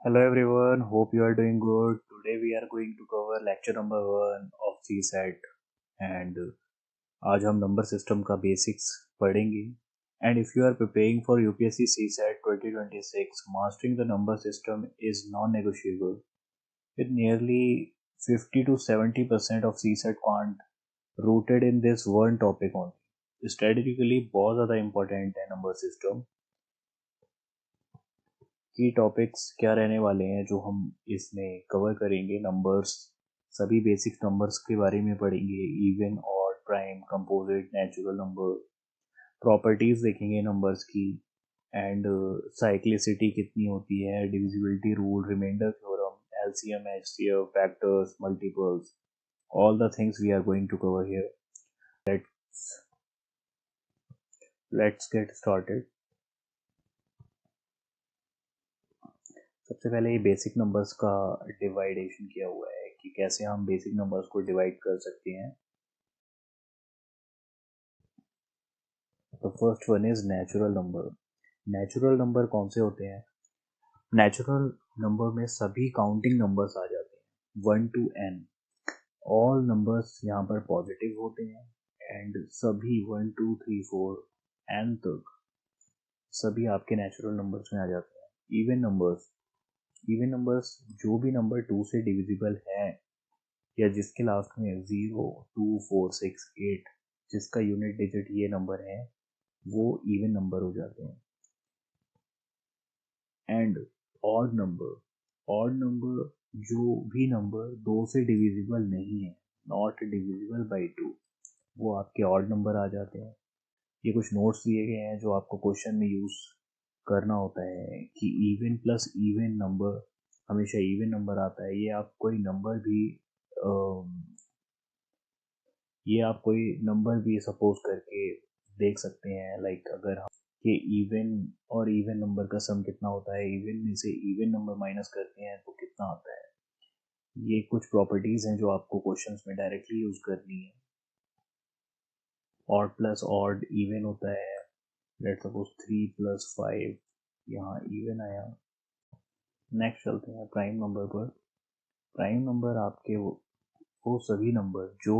Hello everyone, hope you are doing good. Today we are going to cover lecture number 1 of CSAT and आज हम number system का basics पढ़ेंगे. And if you are preparing for UPSC CSAT 2026, mastering the number system is non-negotiable. With nearly 50 to 70% of CSAT quant rooted in this one topic only. Strategically बहुत ज़्यादा important है number system. की topics क्या रहने वाले हैं जो हम इसमें कवर करेंगे. नंबर्स, सभी बेसिक नंबर्स के बारे में पढ़ेंगे. Even, odd, prime, composite, natural number, properties देखेंगे नंबर्स की. एंड साइक्लिसिटी कितनी होती है, divisibility rule, remainder theorem, LCM, HCF, factors, multiples, all the things we are going to cover here. Let's get started. सबसे पहले ये बेसिक नंबर्स का डिवाइडेशन किया हुआ है कि कैसे हम बेसिक नंबर्स को डिवाइड कर सकते हैं. तो first one is natural number. Natural number कौन से होते हैं? नेचुरल नंबर में सभी काउंटिंग नंबर्स आ जाते हैं 1 to n. ऑल नंबर्स यहाँ पर पॉजिटिव होते हैं एंड सभी 1 2 3 4 n तक सभी आपके नेचुरल नंबर्स में आ जाते हैं. इवन नंबर्स जो भी नंबर 2 से डिविजिबल है या जिसके लास्ट में 0 2 4 6 8 जिसका यूनिट डिजिट ये नंबर है वो इवन नंबर हो जाते हैं. एंड ऑड नंबर जो भी नंबर 2 से डिविजिबल नहीं है, नॉट डिविजिबल बाई 2, वो आपके ऑड नंबर आ जाते हैं. ये कुछ नोट्स दिए गए हैं जो आपको क्वेश्चन में यूज करना होता है कि इवन प्लस इवन नंबर हमेशा इवन नंबर आता है. ये आप कोई नंबर भी सपोज करके देख सकते हैं. लाइक अगर हम ये इवन और इवन नंबर का सम कितना होता है, इवन में से इवन नंबर माइनस करते हैं तो कितना आता है. ये कुछ प्रॉपर्टीज हैं जो आपको क्वेश्चंस में डायरेक्टली यूज करनी है. ऑड प्लस ऑड इवन होता है. लेट्स सपोज 3 प्लस 5 यहाँ इवन आया. नेक्स्ट चलते हैं प्राइम नंबर पर. प्राइम नंबर आपके वो सभी नंबर जो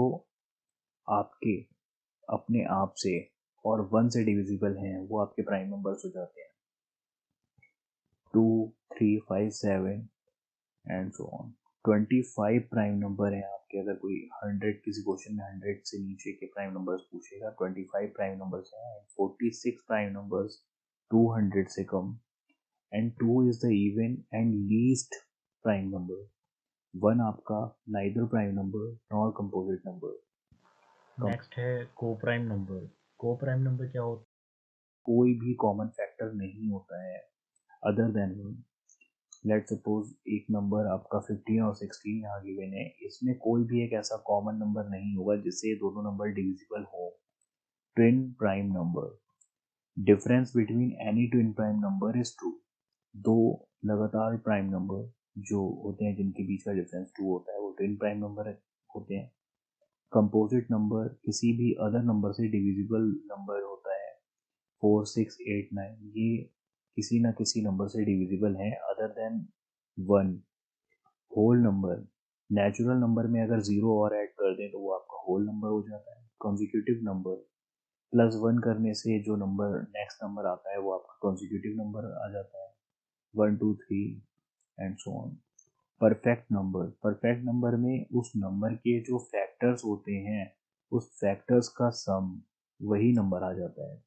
आपके अपने आप से और 1 से डिविजिबल हैं वो आपके प्राइम नंबर्स हो जाते हैं. 2 3 5 7 and so on. 25 prime number हैं आपके. अगर कोई 100 किसी क्वेश्चन में 100 से नीचे के प्राइम नंबर्स पूछेगा, 25 प्राइम नंबर्स हैं. 46 प्राइम नंबर्स 200 से कम. And 2 is the even and least prime number. 1 आपका neither prime number nor composite number. Next है coprime number. Coprime number क्या होता है? कोई भी कॉमन फैक्टर नहीं होता है अदर देन 1. लेट सपोज एक नंबर आपका 15 और 16 यहाँ गिवन है. इसमें कोई भी एक ऐसा कॉमन नंबर नहीं होगा जिससे दोनों नंबर डिविजिबल हो. Twin prime number. Difference between any twin prime number is 2. दो लगातार प्राइम नंबर जो होते हैं जिनके बीच का डिफरेंस 2 होता है वो ट्विन प्राइम नंबर होते हैं. कंपोजिट नंबर किसी भी अदर नंबर से डिविजिबल नंबर होता है. 4 6 8 9 ये किसी ना किसी नंबर से डिविजिबल है other than 1. Whole number. Natural number में अगर 0 और ऐड कर दें तो वो आपका होल नंबर हो जाता है. Consecutive number. +1 करने से जो नंबर नेक्स्ट नंबर आता है वो आपका कॉन्जिक्यूटिव नंबर आ जाता है. 1 2 3 and so on. Perfect number में उस नंबर के जो फैक्टर्स होते हैं उस फैक्टर्स का सम वही नंबर आ जाता है.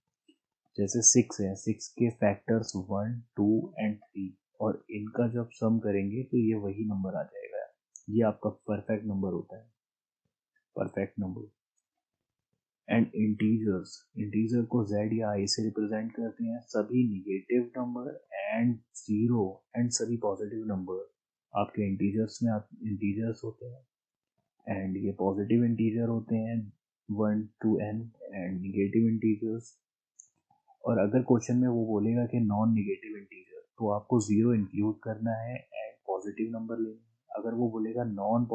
जैसे 6 है, 6 के फैक्टर्स 1 2 एंड 3 और इनका जब सम करेंगे तो ये वही नंबर आ जाएगा. ये आपका परफेक्ट नंबर होता है. Perfect number. एंड इंटीजर को z या i से रिप्रेजेंट करते हैं. सभी निगेटिव नंबर एंड 0 एंड सभी पॉजिटिव नंबर आपके इंटीजर्स होते हैं. एंड ये पॉजिटिव इंटीजर होते हैं 1 to n and negative integers. और अगर क्वेश्चन में वो बोलेगा कि नॉन निगेटिव इंटीजर तो आपको 0 इंक्लूड करना है एंड पॉजिटिव नंबर लेना है. अगर वो बोलेगा नॉन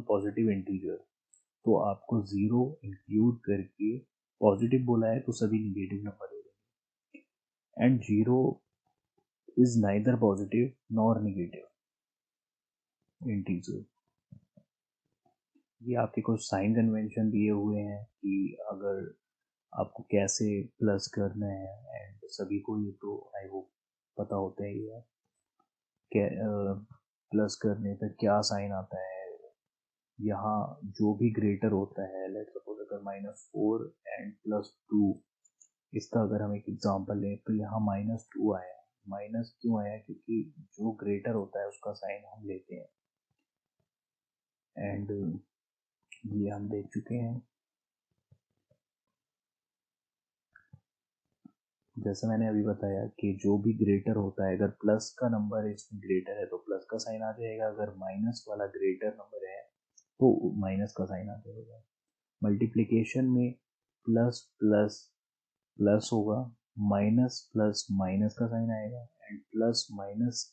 पॉजिटिव इंटीजर तो आपको 0 इंक्लूड करके पॉजिटिव बोला है तो सभी निगेटिव नंबर ले लेंगे. And 0 is neither positive nor negative integer। ये आपके कुछ साइन कन्वेंशन दिए हुए हैं कि अगर आपको कैसे प्लस करना है, एंड सभी को ये तो आई होप पता होता है ये प्लस करने पर क्या साइन आता है। यहाँ जो भी ग्रेटर होता है, लेट्स सपोज अगर -4 एंड +2, इसका अगर हम एक एग्जांपल लें तो यहाँ -2 आया। माइनस क्यों आया? क्योंकि जो ग्रेटर होता है उसका साइन हम लेते हैं, एंड ये हम देख चुके हैं। जैसे मैंने अभी बताया कि जो भी ग्रेटर होता है, अगर प्लस का नंबर इसमें ग्रेटर है तो प्लस का साइन आ जाएगा, अगर माइनस वाला ग्रेटर नंबर है तो माइनस का साइन आ जाएगा। मल्टीप्लिकेशन में प्लस प्लस प्लस होगा, माइनस प्लस माइनस का साइन आएगा, एंड प्लस माइनस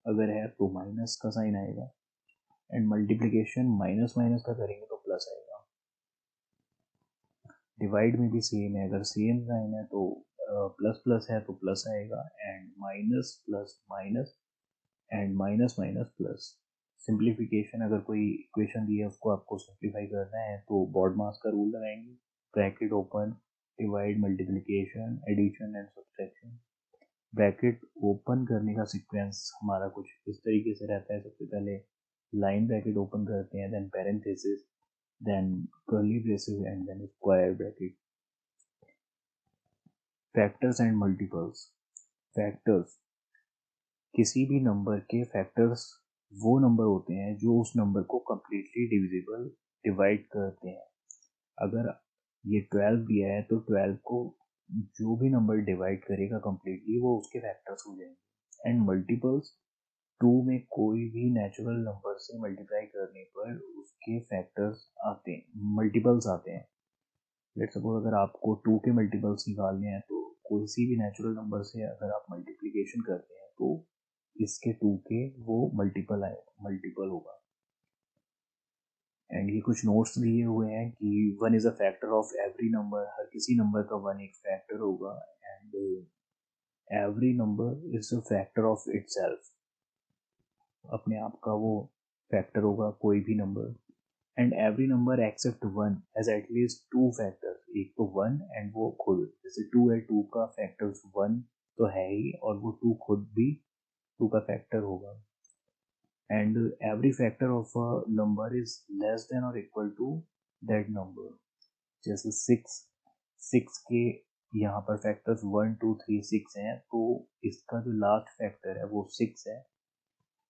अगर है तो माइनस का साइन आएगा, एंड मल्टीप्लिकेशन माइनस माइनस का करेंगे तो प्लस आएगा। डिवाइड में भी सेम है, अगर सेम साइन है तो प्लस प्लस है तो प्लस आएगा, and minus plus minus and minus minus plus. Simplification, अगर कोई इक्वेशन दी है उसको आपको सिंप्लीफाई करना है तो बॉडमास का रूल लगाएंगे, bracket open, divide, multiplication, addition and subtraction. Bracket open करने का सीक्वेंस हमारा कुछ इस तरीके से रहता है। सबसे पहले लाइन ब्रैकेट ओपन करते हैं, then parenthesis, then curly braces, and then square bracket। Factors and multiples. Factors, किसी भी नंबर के फैक्टर्स वो नंबर होते हैं जो उस नंबर को completely डिविजिबल डिवाइड करते हैं। अगर ये 12 दिया है तो 12 को जो भी नंबर डिवाइड करेगा completely वो उसके फैक्टर्स हो जाएंगे। एंड मल्टीपल्स, 2 में कोई भी नेचुरल नंबर से मल्टीप्लाई करने पर उसके फैक्टर्स आते हैं, मल्टीपल्स आते हैं। लेट्स सपोज अगर आपको 2 के मल्टीपल्स निकालने हैं तो किसी भी नेचुरल नंबर से अगर आप मल्टीप्लिकेशन करते हैं तो इसके 2 के वो मल्टीपल होगा। एंड ये कुछ नोट्स दिए हुए हैं कि 1 is a factor of every number, हर किसी नंबर का 1 एक फैक्टर होगा, and every number is a factor of itself, अपने आप का वो फैक्टर होगा कोई भी number. And every number except 1 has at least 2 factors, एक तो 1 एंड वो खुद, जैसे 2 है, 2 का फैक्टर्स 1 तो है ही, और वो 2 खुद भी 2 का फैक्टर होगा। And every factor of a number is less than और इक्वल टू दैट नंबर। जैसे 6 के यहाँ पर फैक्टर्स 1 2 3 6 हैं, तो इसका जो लास्ट फैक्टर है वो 6 है,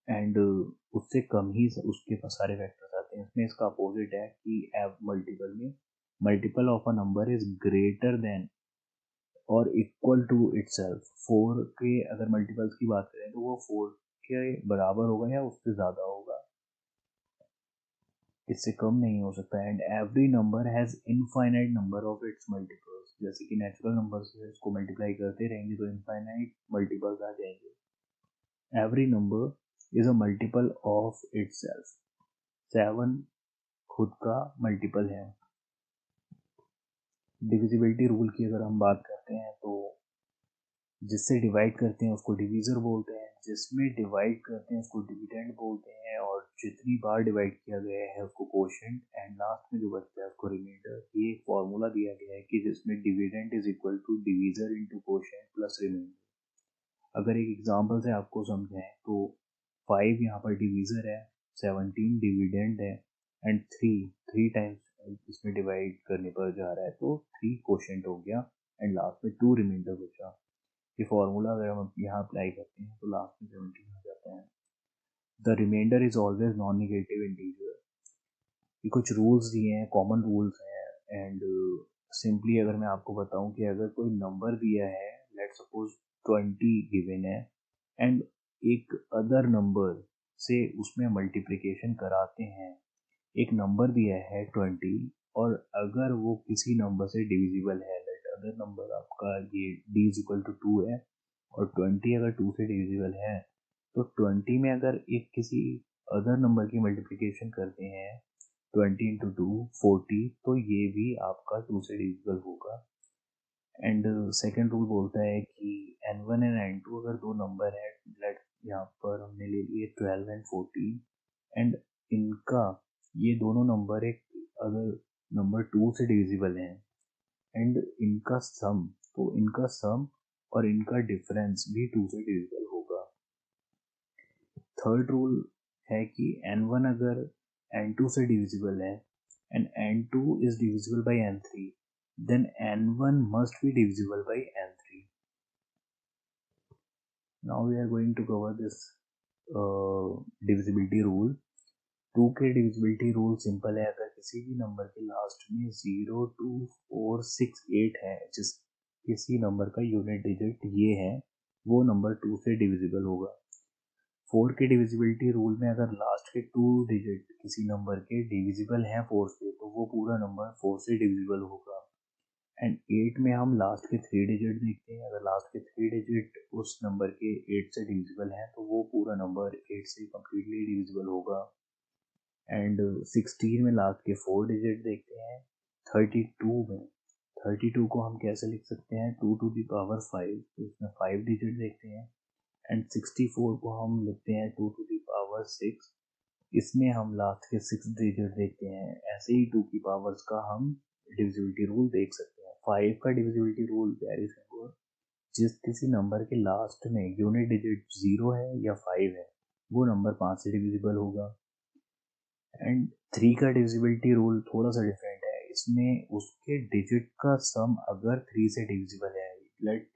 एंड उससे कम ही उसके पास सारे फैक्टर्स आते हैं। इसमें इसका अपोजिट है कि मल्टीपल में multiple of a number is greater than और इक्वल टू इटसेल्फ। 4 के अगर मल्टीपल्स की बात करें तो वो 4 के बराबर होगा या उससे ज़्यादा होगा, इससे कम नहीं हो सकता। And every number has infinite number of its multiples, जैसे कि नेचुरल नंबर से इसको मल्टीप्लाई करते रहेंगे तो इनफाइनाइट मल्टीपल्स आ जाएंगे। Every number is a multiple of itself, 7 खुद का मल्टीपल है। डिविजिबिलिटी रूल की अगर हम बात करते हैं तो जिससे डिवाइड करते हैं उसको डिवीज़र बोलते हैं, जिसमें डिवाइड करते हैं उसको डिविडेंड बोलते हैं, और जितनी बार डिवाइड किया गया है उसको कोशेंट, एंड लास्ट में जो बचता है उसको रिमाइंडर। ये एक फॉर्मूला दिया गया है कि जिसमें dividend is equal to divisor into quotient plus remainder. अगर एक एग्जांपल से आपको समझाएं तो 5 यहाँ पर डिवीज़र है, 17 डिविडेंड है, एंड 3 टाइम्स इसमें डिवाइड करने पर जा रहा है तो 3 कोशेंट हो गया, एंड लास्ट में 2 रिमाइंडर बचा। ये फॉर्मूला अगर हम यहाँ अप्लाई करते हैं तो लास्ट में 17 आ जाता है। The remainder is always non negative integer. ये कुछ रूल्स दिए हैं, कॉमन रूल्स हैं, एंड सिंपली अगर मैं आपको बताऊं कि अगर कोई नंबर दिया है, लेट्स सपोज 20 गिवन है, एंड एक अदर नंबर से उसमें मल्टीप्लिकेशन कराते हैं, एक नंबर दिया है 20, और अगर वो किसी नंबर से डिविजिबल है, लेट अदर नंबर आपका ये d इज इक्वल टू 2 है, और 20 अगर 2 से डिविजिबल है, तो 20 में अगर एक किसी अदर नंबर की मल्टीप्लिकेशन करते हैं 20 इंटू 2 40, तो ये भी आपका 2 से डिविजिबल होगा। एंड सेकेंड रूल बोलता है कि n1 एंड n2 अगर दो नंबर है, लेट यहाँ पर हमने ले लिए 12 एंड 14, एंड इनका ये दोनों नंबर एक अगर नंबर 2 से डिविजिबल हैं एंड इनका सम, तो इनका सम और इनका डिफरेंस भी 2 से डिविजिबल होगा। थर्ड रूल है कि n1 अगर n2 से डिविजिबल है and n2 is divisible by n3, then n1 must be divisible by n3. Now we are going to cover this divisibility rule. 2 के divisibility rule सिंपल है, अगर किसी भी नंबर के लास्ट में 0, 2, 4, 6, 8 है, जिस किसी नंबर का यूनिट डिजिट ये है, वो नंबर 2 से डिविजिबल होगा। 4 के डिविजिबिलिटी रूल में अगर लास्ट के 2 डिजिट किसी नंबर के डिविजिबल हैं 4 से, तो वो पूरा नंबर 4 से डिविजिबल होगा। एंड 8 में हम लास्ट के 3 डिजिट देखते हैं, अगर लास्ट के 3 डिजिट उस नंबर के 8 से डिविजिबल हैं, तो वो पूरा नंबर 8 से कम्प्लीटली डिविजिबल होगा। एंड 16 में लास्ट के 4 डिजिट देखते हैं। 32 को हम कैसे लिख सकते हैं, 2 to the power 5, तो इसमें 5 डिजिट देखते हैं। एंड 64 को हम लिखते हैं 2 to the power 6, इसमें हम लास्ट के 6 डिजिट देखते हैं। ऐसे ही 2 की पावर्स का हम डिविजिबिलिटी रूल देख सकते हैं। 5 का डिविजिबिलिटी रूल वेरी सिंपल, जिस किसी नंबर के लास्ट में यूनिट डिजिट 0 है या 5 है, वो नंबर 5 से डिविजिबल होगा। एंड 3 का डिविजिबिलिटी रूल थोड़ा सा डिफरेंट है, इसमें उसके डिजिट का सम अगर 3 से डिविजिबल है, लेट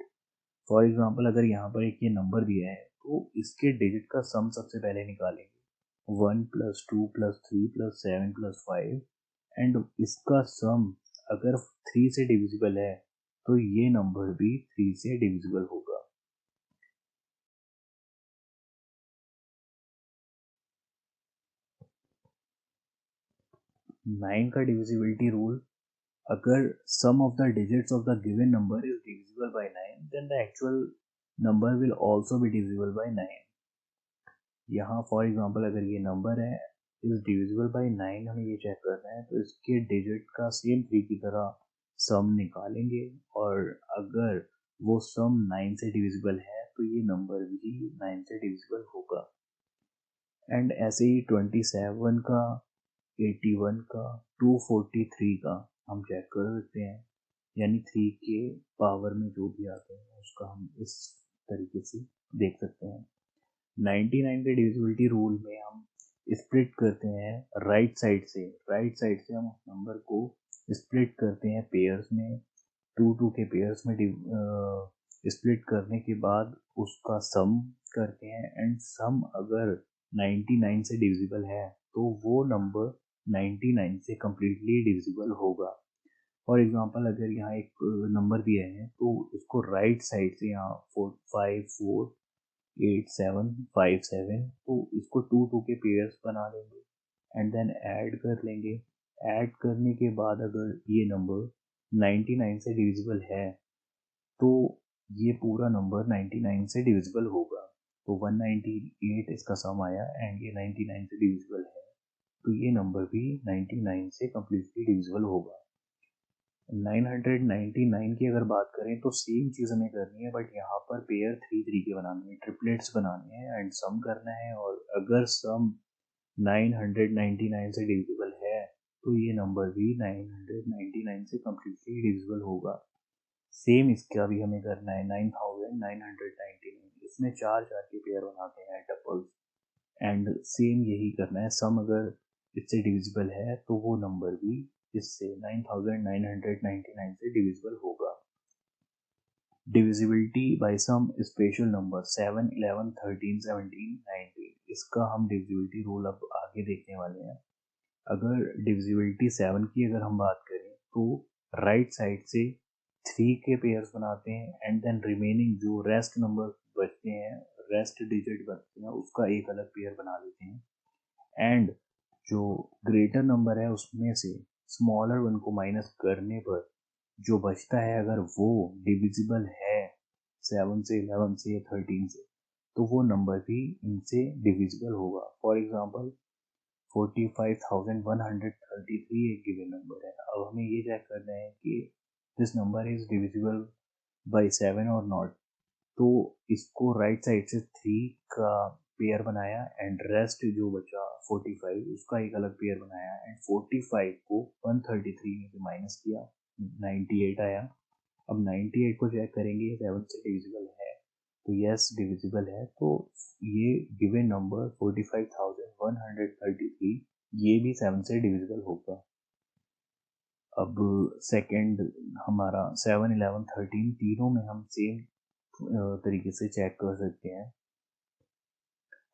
फॉर एग्जाम्पल अगर यहाँ पर एक ये नंबर दिया है, तो इसके डिजिट का सम सबसे पहले निकालेंगे। 1 + 2 + 3 + 7 + 5, एंड इसका सम अगर 3 से डिविजिबल है, तो ये नंबर भी 3 से डिविजिबल होगा। 9 का डिविजिबिलिटी रूल, अगर sum of the digits of the given number is divisible by 9, then the actual number will also be divisible by 9. यहाँ फॉर एग्जांपल अगर ये नंबर है इज डिविजिबल बाय 9, हमें ये चेक करना है, तो इसके डिजिट का सेम 3 की तरह सम निकालेंगे, और अगर वो सम 9 से डिविजिबल है, तो ये नंबर भी 9 से डिविजिबल होगा। एंड ऐसे ही 27 का, 81 का, 243 का हम चेक कर सकते हैं, यानी 3 के पावर में जो भी आते हैं उसका हम इस तरीके से देख सकते हैं। 99 के डिविजिबिलिटी रूल में हम स्प्लिट करते हैं राइट साइड से हम उस नंबर को स्प्लिट करते हैं पेयर्स में, 2 के पेयर्स में स्प्लिट करने के बाद उसका सम करते हैं, एंड सम अगर 99 से डिविजिबल है, तो वो नंबर 99 से कम्प्लीटली डिविजिबल होगा। फॉर एग्जांपल अगर यहाँ एक नंबर दिया है, तो इसको राइट साइड से यहाँ 4548757, तो इसको 2 के पेयर्स बना लेंगे एंड देन ऐड कर लेंगे। ऐड करने के बाद अगर ये नंबर 99 से डिविजिबल है, तो ये पूरा नंबर 99 से डिविजिबल होगा। तो 198 इसका सम आया एंड ये 99 से डिविजिबल है, तो ये नंबर भी 99 से कम्प्लीटली डिविजिबल होगा। 999 की अगर बात करें तो सेम चीज़ हमें करनी है, बट यहाँ पर पेयर 3 के बनाने हैं, ट्रिपलेट्स बनाने हैं एंड सम करना है, और अगर सम 999 से डिविजिबल है, तो ये नंबर भी 999 से कम्प्लीटली डिविजिबल होगा। सेम इसका भी हमें करना है 9999, इसमें 4 के पेयर बनाते हैं टपल्स, एंड सेम यही करना है, सम अगर इससे डिविजिबल है, तो वो नंबर भी इससे 9999 से डिविजिबल होगा। Divisibility by some special number 7, 11, 13, 17, 19, इसका हम डिविजिबिलिटी रूल अब आगे देखने वाले हैं। अगर डिविजिबिलिटी 7 की अगर हम बात करें, तो राइट साइड से 3 के पेयर्स बनाते हैं, एंड देन रिमेनिंग जो रेस्ट नंबर बचते हैं, रेस्ट डिजिट बचते हैं, उसका एक अलग पेयर बना लेते हैं, एंड जो ग्रेटर नंबर है उसमें से स्मॉलर वन को माइनस करने पर जो बचता है, अगर वो डिविजिबल है 7 से, 11 से, 13 से, तो वो नंबर भी इनसे डिविजिबल होगा। फॉर एग्जांपल 45,133 एक गिवन नंबर है। अब हमें ये चेक करना है कि this number is divisible by 7 और नॉट। तो इसको राइट साइड से 3 का पेयर बनाया एंड रेस्ट जो बचा 45 उसका एक अलग पेयर बनाया एंड 45 को 133 में से माइनस किया, 98 आया। अब 98 को चेक करेंगे 7 से डिविजिबल है तो यस डिविजिबल है। तो ये गिवन नंबर 45,133 ये भी 7 से डिविजिबल होगा। अब सेकंड हमारा 7, 11, 13 तीनों में हम सेम तरीके से चेक कर सकते हैं।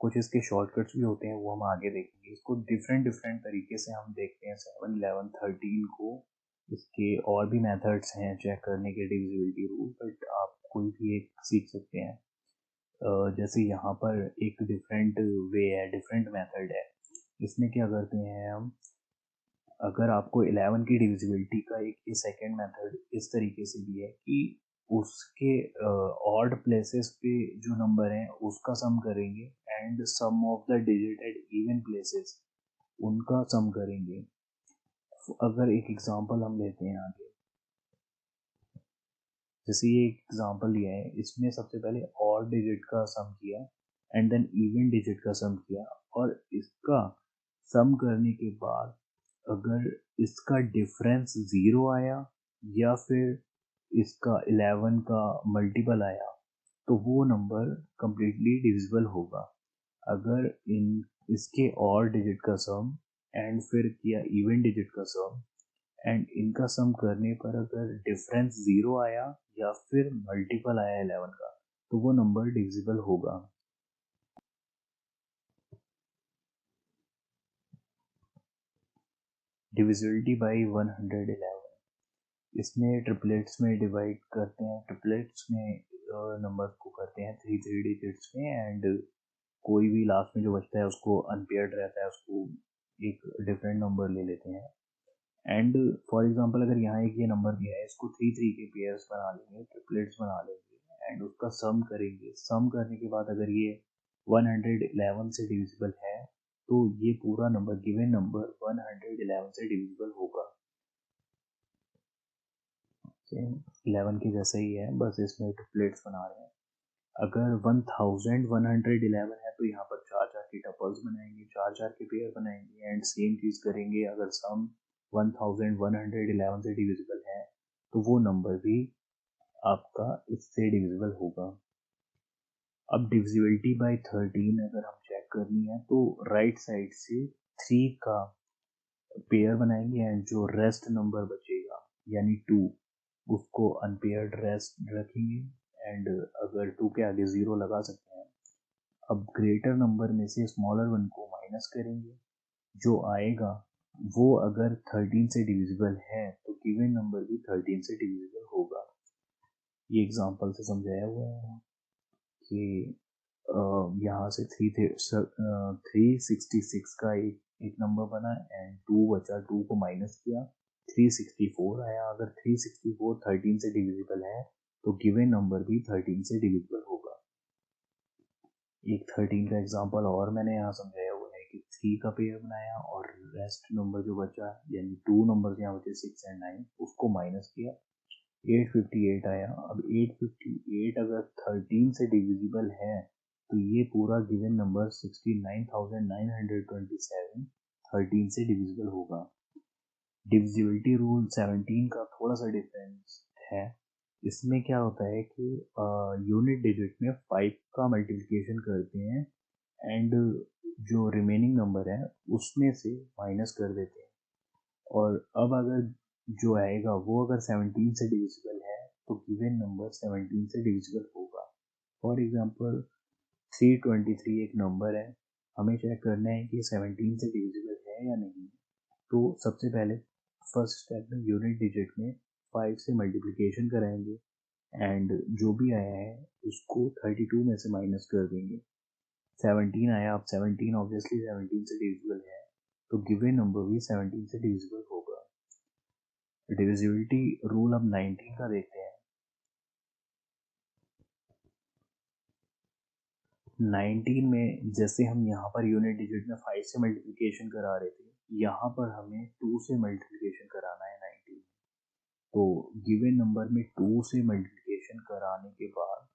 कुछ इसके शॉर्टकट्स भी होते हैं वो हम आगे देखेंगे। इसको डिफरेंट तरीके से हम देखते हैं 7, 11, 13 को। इसके और भी मेथड्स हैं चेक करने के डिविजिबिलिटी रूल, बट आप कोई भी एक सीख सकते हैं। जैसे यहाँ पर एक डिफरेंट वे है, डिफरेंट मेथड है। इसमें क्या करते हैं हम, अगर आपको 11 की डिविजिबिलिटी का एक ये सेकेंड मेथड इस तरीके से भी है कि उसके ऑड प्लेसेस पे जो नंबर हैं उसका सम करेंगे and sum of the digit at even places उनका सम करेंगे। अगर एक एग्जांपल हम लेते हैं आगे, जैसे ये एक एग्जांपल लिया है, इसमें सबसे पहले ऑड डिजिट का सम किया एंड देन इवन डिजिट का सम किया और इसका सम करने के बाद अगर इसका डिफरेंस 0 आया या फिर इसका 11 का मल्टीपल आया तो वो नंबर कंप्लीटली डिविजिबल होगा। अगर इसके और डिजिट का सम एंड फिर किया इवन डिजिट का सम एंड इनका सम करने पर अगर डिफरेंस 0 आया या फिर मल्टीपल आया 11 का तो वो नंबर डिविजिबल होगा। डिविजिबिलिटी बाय 111, इसमें ट्रिपलेट्स में डिवाइड करते हैं। ट्रिपलेट्स में नंबर को करते हैं 3 डिजिट्स में एंड कोई भी लास्ट में जो बचता है उसको अनपेयर्ड रहता है, उसको एक डिफरेंट नंबर ले लेते हैं। एंड फॉर एग्जांपल अगर यहाँ एक ये नंबर दिया है, इसको 3 के पेयर्स बना लेंगे, ट्रिपलेट्स बना लेंगे एंड उसका सम करेंगे। सम करने के बाद अगर ये 111 से डिविजिबल है तो ये पूरा नंबर गिवन नंबर 111 से डिविजिबल होगा। 11 के जैसा ही है, बस इसमें ट्रिपलेट्स बना रहे हैं। अगर 1111 है तो यहाँ पर 4 के टपल्स बनाएंगे, 4 के पेयर बनाएंगे एंड सेम चीज़ करेंगे। अगर सम 1111 से डिविजिबल है तो वो नंबर भी आपका इससे डिविजिबल होगा। अब डिविजिबिलिटी बाय 13 अगर हम चेक करनी है तो राइट साइड से 3 का पेयर बनाएंगे एंड जो रेस्ट नंबर बचेगा यानी 2 उसको अनपेयर्ड रेस्ट रखेंगे एंड अगर 2 के आगे 0 लगा सकते हैं। अब ग्रेटर नंबर में से स्मॉलर वन को माइनस करेंगे, जो आएगा वो अगर 13 से डिविजिबल है तो गिवन नंबर भी 13 से डिविजिबल होगा। ये एग्जांपल से समझाया हुआ है कि यहाँ से 366 का एक नंबर बना एंड 2 बचा, 2 को माइनस किया, 364 आया। अगर 364 13 से डिविजिबल है तो गिवन नंबर भी 13 से डिविजिबल होगा। एक 13 का एग्जांपल और मैंने यहाँ समझाया हुआ है कि 3 का पेयर बनाया और रेस्ट नंबर जो बचा यानी 2 नंबर यहाँ बचे 6 एंड 9 उसको माइनस किया, 858 आया। अब 858 अगर 13 से डिविजिबल है तो ये पूरा गिवन नंबर 69,927 13 से डिविजिबल होगा। डिविजिबिलिटी रूल 17 का थोड़ा सा डिफरेंस है। इसमें क्या होता है कि यूनिट डिजिट में 5 का मल्टीप्लिकेशन करते हैं एंड जो रिमेनिंग नंबर है उसमें से माइनस कर देते हैं। और अब अगर जो आएगा वो अगर 17 से डिविजिबल है तो गिवन नंबर 17 से डिविजिबल होगा। फॉर एग्जांपल 323 एक नंबर है, हमें चेक करना है कि 17 से डिविजिबल है या नहीं। तो सबसे पहले फर्स्ट स्टेप में यूनिट डिजिट में 5 से मल्टीप्लिकेशन कराएंगे एंड जो भी आया है उसको 32 में से माइनस कर देंगे। 17 आया, अब 17 ऑब्वियसली 17 से डिविजिबल है तो गिवन नंबर भी 17 से डिविजिबल होगा। डिविजिबिलिटी रूल अब 19 का देखते हैं। 19 में जैसे हम यहाँ पर यूनिट डिजिट में 5 से मल्टीप्लिकेशन करा रहे थे, यहाँ पर हमें 2 से मल्टीप्लिकेशन कराना है 19 में। तो गिवन नंबर में 2 से मल्टीप्लिकेशन कराने के बाद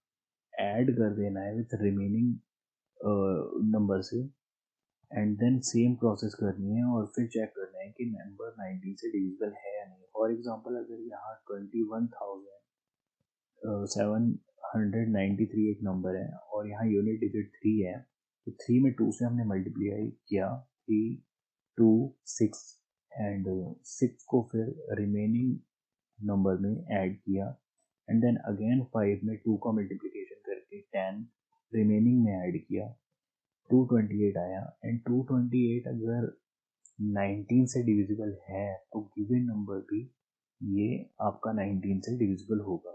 ऐड कर देना है विथ रिमेनिंग नंबर से, एंड देन सेम प्रोसेस करनी है और फिर चेक करना है कि नंबर 19 से डिविजिबल है या नहीं। फॉर एग्जांपल अगर यहाँ 21,793 एक नंबर है और यहाँ यूनिट डिजिट 3 है, तो 3 में 2 से हमने मल्टीप्लाई किया, 3 2 6 एंड 6 को फिर रिमेनिंग नंबर में ऐड किया, एंड देन अगेन 5 में 2 का मल्टीप्लिकेशन करके 10 रिमेनिंग में ऐड किया, 228 आया। एंड 228 अगर 19 से डिविजिबल है तो गिवन नंबर भी ये आपका 19 से डिविजिबल होगा।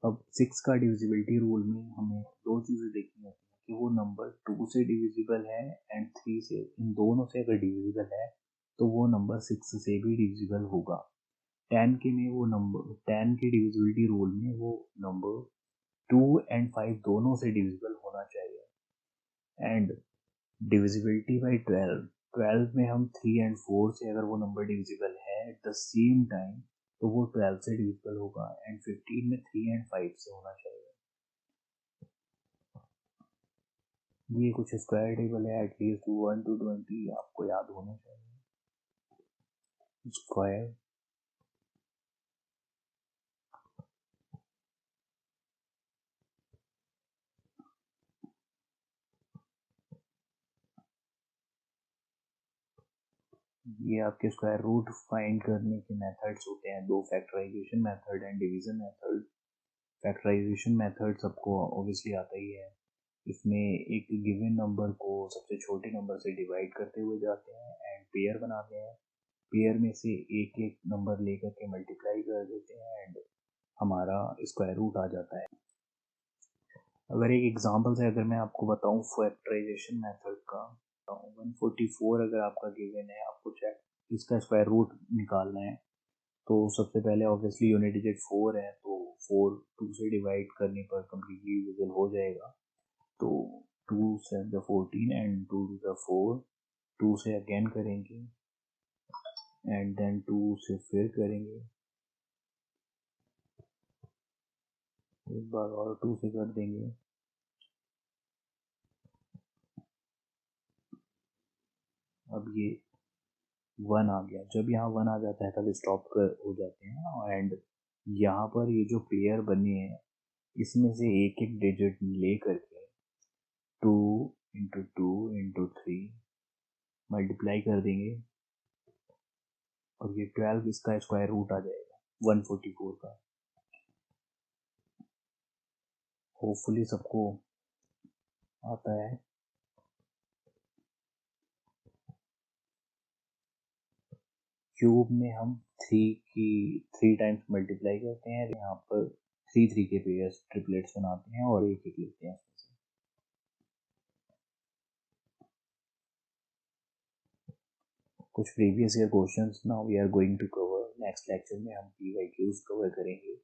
अब 6 का डिविजिबिलिटी रूल में हमें दो चीज़ें देखनी होती हैं कि वो नंबर 2 से डिविजिबल है एंड 3 से, इन दोनों से अगर डिविजिबल है तो वो नंबर 6 से भी डिविजिबल होगा। 10 के में वो नंबर 10 के डिविजिबिलिटी रूल में वो नंबर 2 एंड 5 दोनों से डिविजिबल होना चाहिए। एंड डिविजिबिलिटी बाई 12 में हम 3 एंड 4 से अगर वो नंबर डिविजिबल है एट द सेम टाइम तो वो 12 से डिविजिबल होगा, एंड 15 में 3 एंड 5 से होना चाहिए। ये कुछ स्क्वायर टेबल है, एटलीस्ट 1 to 20 आपको याद होना चाहिए। स्क्वायर ये आपके स्क्वायर रूट फाइंड करने के मेथड्स होते हैं, दो, factorization method and division method. Factorization method सबको ऑब्वियसली आता ही है। इसमें एक गिवन नंबर को सबसे छोटे नंबर से डिवाइड करते हुए जाते हैं एंड पेयर बनाते हैं, पेयर में से एक एक नंबर लेकर के मल्टीप्लाई कर देते हैं एंड हमारा स्क्वायर रूट आ जाता है। अगर एक एग्जांपल से अगर मैं आपको बताऊं फैक्टराइजेशन मेथड का, 144 अगर आपका गिवन है, आपको चेक इसका स्क्वायर रूट निकालना है, तो सबसे पहले ऑब्वियसली यूनिट डिजिट 4 है, तो 4 2 से डिवाइड करने पर कम्प्लीटली डिविजिबल हो जाएगा। तो 2 7 14 एंड 2 2 4, 2 से अगेन करेंगे एंड देन 2 से फिर करेंगे, एक बार और 2 से कर देंगे। अब ये 1 आ गया, जब यहाँ 1 आ जाता है तब स्टॉप कर हो जाते हैं, एंड यहाँ पर ये जो पेयर बने हैं इसमें से एक एक डिजिट ले करके 2 इंटू 2 इंटू 3 मल्टीप्लाई कर देंगे और ये 12 इसका स्क्वायर रूट आ जाएगा 144 का। होपफुली सबको आता है। क्यूब में हम 3 टाइम्स मल्टीप्लाई करते हैं, यहाँ पर 3 के पेयर्स ट्रिपलेट्स बनाते हैं और एक एक लिखते हैं। कुछ previous year questions now we are going to cover. Next lecture में हम PYQs कवर करेंगे।